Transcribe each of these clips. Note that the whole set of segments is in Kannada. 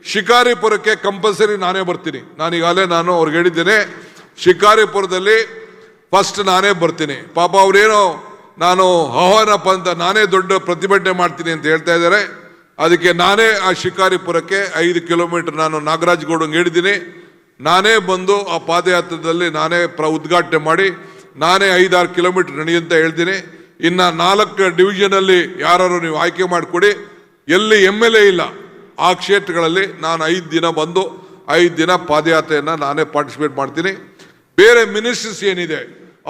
ಶಿಕಾರಿಪುರಕ್ಕೆ ಕಂಪಲ್ಸರಿ ನಾನೇ ಬರ್ತೀನಿ. ನಾನು ಅವ್ರಿಗೆ ಹೇಳಿದ್ದೇನೆ, ಶಿಕಾರಿಪುರದಲ್ಲಿ ಫಸ್ಟ್ ನಾನೇ ಬರ್ತೀನಿ. ಪಾಪ ಅವ್ರೇನೋ ನಾನು ಆಹ್ವಾನಪ್ಪ ಅಂತ ನಾನೇ ದೊಡ್ಡ ಪ್ರತಿಭಟನೆ ಮಾಡ್ತೀನಿ ಅಂತ ಹೇಳ್ತಾ ಇದ್ದಾರೆ. ಅದಕ್ಕೆ ನಾನೇ ಆ ಶಿಕಾರಿಪುರಕ್ಕೆ 5 ಕಿಲೋಮೀಟರ್ ನಾನು ನಾಗರಾಜ್ ಗೌಡಂಗೆ ಹೇಳಿದ್ದೀನಿ. ನಾನೇ ಬಂದು ಆ ಪಾದಯಾತ್ರದಲ್ಲಿ ನಾನೇ ಉದ್ಘಾಟನೆ ಮಾಡಿ ನಾನೇ 5-6 ಕಿಲೋಮೀಟರ್ ನಡೆಯುವಂತ ಹೇಳ್ತೀನಿ. ಇನ್ನು 4 ಡಿವಿಷನಲ್ಲಿ ಯಾರು ನೀವು ಆಯ್ಕೆ ಮಾಡಿಕೊಡಿ. ಎಲ್ಲಿ MLA ಇಲ್ಲ ಆ ಕ್ಷೇತ್ರಗಳಲ್ಲಿ ನಾನು 5 ದಿನ ಬಂದು 5 ದಿನ ಪಾದಯಾತ್ರೆಯನ್ನು ನಾನೇ ಪಾರ್ಟಿಸಿಪೇಟ್ ಮಾಡ್ತೀನಿ. ಬೇರೆ ಮಿನಿಸ್ಟರ್ಸ್ ಏನಿದೆ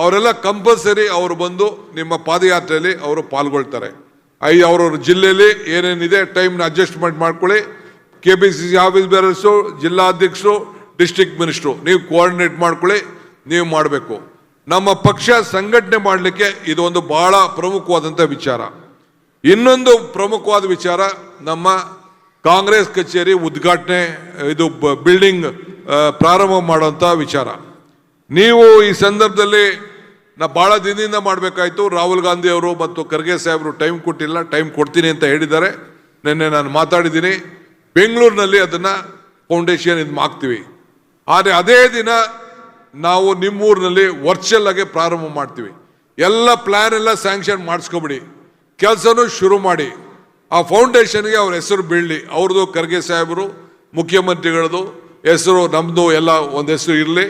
ಅವರೆಲ್ಲ ಕಂಪಲ್ಸರಿ ಅವರು ಬಂದು ನಿಮ್ಮ ಪಾದಯಾತ್ರೆಯಲ್ಲಿ ಅವರು ಪಾಲ್ಗೊಳ್ತಾರೆ. ಅವ್ರವ್ರ ಜಿಲ್ಲೆಯಲ್ಲಿ ಏನೇನಿದೆ ಟೈಮ್ನ ಅಡ್ಜಸ್ಟ್ಮೆಂಟ್ ಮಾಡ್ಕೊಳ್ಳಿ. KPCC office bearers, ಜಿಲ್ಲಾಧ್ಯಕ್ಷರು, district minister ನೀವು ಕೋಆರ್ಡಿನೇಟ್ ಮಾಡ್ಕೊಳ್ಳಿ. ನೀವು ಮಾಡಬೇಕು. ನಮ್ಮ ಪಕ್ಷ ಸಂಘಟನೆ ಮಾಡಲಿಕ್ಕೆ ಇದು ಒಂದು ಬಹಳ ಪ್ರಮುಖವಾದಂಥ ವಿಚಾರ. ಇನ್ನೊಂದು ಪ್ರಮುಖವಾದ ವಿಚಾರ, ನಮ್ಮ ಕಾಂಗ್ರೆಸ್ ಕಚೇರಿ ಉದ್ಘಾಟನೆ, ಇದು ಬಿಲ್ಡಿಂಗ್ ಪ್ರಾರಂಭ ಮಾಡುವಂಥ ವಿಚಾರ. ನೀವು ಈ ಸಂದರ್ಭದಲ್ಲಿ ಬಹಳ ದಿನದಿಂದ ಮಾಡಬೇಕಾಯ್ತು. ರಾಹುಲ್ ಗಾಂಧಿ ಅವರು ಮತ್ತು ಖರ್ಗೆ ಸಾಹೇಬರು ಟೈಮ್ ಕೊಟ್ಟಿಲ್ಲ, ಟೈಮ್ ಕೊಡ್ತೀನಿ ಅಂತ ಹೇಳಿದ್ದಾರೆ. ನಿನ್ನೆ ನಾನು ಮಾತಾಡಿದ್ದೀನಿ. ಬೆಂಗಳೂರಿನಲ್ಲಿ ಅದನ್ನು ಫೌಂಡೇಶನ್ ಇದು ಹಾಕ್ತೀವಿ. ಆದರೆ ಅದೇ ದಿನ ನಾವು ನಿಮ್ಮೂರಿನಲ್ಲಿ ವರ್ಚುವಲ್ ಆಗಿ ಪ್ರಾರಂಭ ಮಾಡ್ತೀವಿ. ಎಲ್ಲ ಪ್ಲಾನ್ ಎಲ್ಲ ಸ್ಯಾಂಕ್ಷನ್ ಮಾಡಿಸ್ಕೊಬಿಡಿ, ಕೆಲಸನೂ ಶುರು ಮಾಡಿ. ಆ ಫೌಂಡೇಶನ್ಗೆ ಅವ್ರ ಹೆಸರು ಬೀಳಲಿ. ಅವ್ರದ್ದು ಖರ್ಗೆ ಸಾಹೇಬರು, ಮುಖ್ಯಮಂತ್ರಿಗಳದು ಹೆಸರು, ನಮ್ಮದು ಎಲ್ಲ ಒಂದು ಹೆಸರು ಇರಲಿ.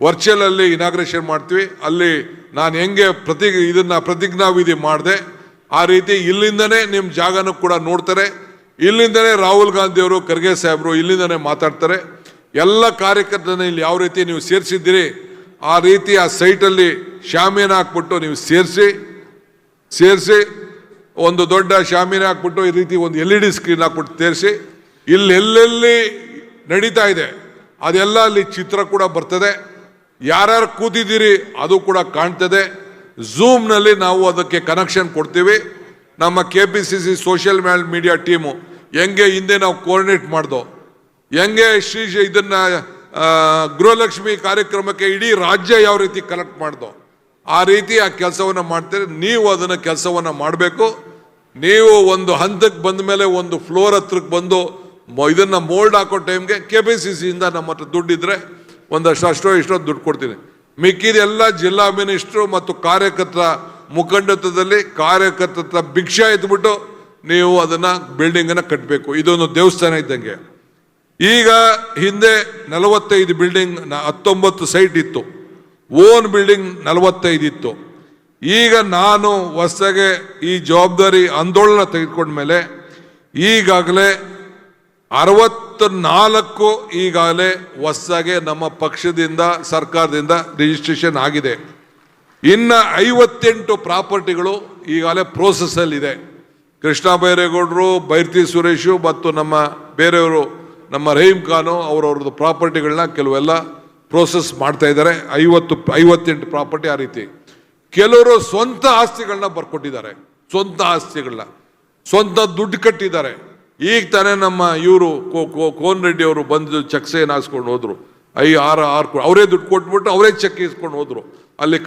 ವರ್ಚುವಲ್ ಅಲ್ಲಿ ಇನಾಗ್ರೇಷನ್ ಮಾಡ್ತೀವಿ. ಅಲ್ಲಿ ನಾನು ಹೆಂಗೆ ಪ್ರತಿಜ್ಞಾವಿಧಿ ಮಾಡಿದೆ ಆ ರೀತಿ ಇಲ್ಲಿಂದನೇ ನಿಮ್ಮ ಜಾಗನೂ ಕೂಡ ನೋಡ್ತಾರೆ. ಇಲ್ಲಿಂದನೇ ರಾಹುಲ್ ಗಾಂಧಿ ಅವರು, ಖರ್ಗೆ ಸಾಹೇಬರು ಇಲ್ಲಿಂದನೇ ಮಾತಾಡ್ತಾರೆ. ಎಲ್ಲ ಕಾರ್ಯಕರ್ತರನ್ನ ಇಲ್ಲಿ ಯಾವ ರೀತಿ ನೀವು ಸೇರಿಸಿದ್ದೀರಿ ಆ ರೀತಿ ಆ ಸೈಟಲ್ಲಿ ಶಾಮಿಯಾನ ಹಾಕ್ಬಿಟ್ಟು ನೀವು ಸೇರಿಸಿ ಒಂದು ದೊಡ್ಡ ಶಾಮಿಯಾನ ಹಾಕ್ಬಿಟ್ಟು ಈ ರೀತಿ ಒಂದು LED ಸ್ಕ್ರೀನ್ ಹಾಕ್ಬಿಟ್ಟು ಸೇರಿಸಿ ಇಲ್ಲಿ ಎಲ್ಲೆಲ್ಲಿ ನಡೀತಾ ಇದೆ ಅದೆಲ್ಲ ಅಲ್ಲಿ ಚಿತ್ರ ಕೂಡ ಬರ್ತದೆ. ಯಾರ್ಯಾರು ಕೂತಿದ್ದೀರಿ ಅದು ಕೂಡ ಕಾಣ್ತದೆ. ಝೂಮ್ನಲ್ಲಿ ನಾವು ಅದಕ್ಕೆ ಕನೆಕ್ಷನ್ ಕೊಡ್ತೀವಿ. ನಮ್ಮ KPCC ಸೋಷಿಯಲ್ ಮೀಡಿಯಾ ಟೀಮು ಹೆಂಗೆ ಹಿಂದೆ ನಾವು ಕೋಆರ್ಡಿನೇಟ್ ಮಾಡ್ದೋ, ಹೆಂಗೆ ಇದನ್ನ ಗೃಹಲಕ್ಷ್ಮಿ ಕಾರ್ಯಕ್ರಮಕ್ಕೆ ಇಡೀ ರಾಜ್ಯ ಯಾವ ರೀತಿ ಕಲೆಕ್ಟ್ ಮಾಡ್ದೋ ಆ ರೀತಿ ಆ ಕೆಲಸವನ್ನು ಮಾಡ್ತೀರಿ. ನೀವು ಅದನ್ನು ಕೆಲಸವನ್ನು ಮಾಡಬೇಕು. ನೀವು ಒಂದು ಹಂತಕ್ಕೆ ಬಂದ ಮೇಲೆ ಒಂದು ಫ್ಲೋರ್ ಹತ್ರಕ್ಕೆ ಬಂದು ಇದನ್ನು ಮೋಲ್ಡ್ ಹಾಕೋ ಟೈಮ್ಗೆ KPCCಯಿಂದ ನಮ್ಮ ಹತ್ರ ದುಡ್ಡಿದ್ರೆ ಒಂದಷ್ಟು ಇಷ್ಟೋ ದುಡ್ಡು ಕೊಡ್ತೀನಿ. ಮಿಕ್ಕಿದೆಲ್ಲ ಜಿಲ್ಲಾ ಮಿನಿಸ್ಟ್ರು ಮತ್ತು ಕಾರ್ಯಕರ್ತರ ಮುಖಂಡತ್ವದಲ್ಲಿ ಕಾರ್ಯಕರ್ತರ ಭಿಕ್ಷೆ ಎತ್ಬಿಟ್ಟು ನೀವು ಅದನ್ನು ಬಿಲ್ಡಿಂಗನ್ನು ಕಟ್ಟಬೇಕು. ಇದೊಂದು ದೇವಸ್ಥಾನ ಇದ್ದಂಗೆ. ಈಗ ಹಿಂದೆ 45 ಬಿಲ್ಡಿಂಗ್ 19 ಸೈಟ್ ಇತ್ತು. ಓನ್ ಬಿಲ್ಡಿಂಗ್ 45 ಇತ್ತು. ಈಗ ನಾನು ಹೊಸದಾಗೆ ಈ ಜವಾಬ್ದಾರಿ ಆಂದೋಲನ ತೆಗೆದುಕೊಂಡ್ಮೇಲೆ ಈಗಾಗಲೇ 64 ಈಗಾಗಲೇ ಹೊಸದಾಗೆ ನಮ್ಮ ಪಕ್ಷದಿಂದ ಸರ್ಕಾರದಿಂದ ರಿಜಿಸ್ಟ್ರೇಷನ್ ಆಗಿದೆ. ಇನ್ನು 58 ಪ್ರಾಪರ್ಟಿಗಳು ಈಗಾಗಲೇ ಪ್ರೋಸೆಸ್ಸಲ್ಲಿದೆ. ಕೃಷ್ಣ ಬೈರೇಗೌಡರು, ಬೈರ್ತಿ ಸುರೇಶು ಮತ್ತು ನಮ್ಮ ಬೇರೆಯವರು, ನಮ್ಮ ರಹೀಮ್ ಖಾನು ಅವರವ್ರದ್ದು ಪ್ರಾಪರ್ಟಿಗಳನ್ನ ಕೆಲವೆಲ್ಲ ಪ್ರೋಸೆಸ್ ಮಾಡ್ತಾ ಇದ್ದಾರೆ. 58 ಪ್ರಾಪರ್ಟಿ ಆ ರೀತಿ. ಕೆಲವರು ಸ್ವಂತ ಆಸ್ತಿಗಳನ್ನ ಬರ್ಕೊಟ್ಟಿದ್ದಾರೆ. ಸ್ವಂತ ದುಡ್ಡು ಕಟ್ಟಿದ್ದಾರೆ. ಈಗ ತಾನೇ ನಮ್ಮ ಇವರು ಕೋನ್ ರೆಡ್ಡಿ ಅವರು ಬಂದು ಚೆಕ್ ಸೈನ್ ಹಾಸ್ಕೊಂಡು ಹೋದ್ರು. 6 ಅವರೇ ದುಡ್ಡು ಕೊಟ್ಬಿಟ್ಟು ಅವರೇ ಚೆಕ್ ಇಸ್ಕೊಂಡು ಹೋದ್ರು. ಅಲ್ಲಿ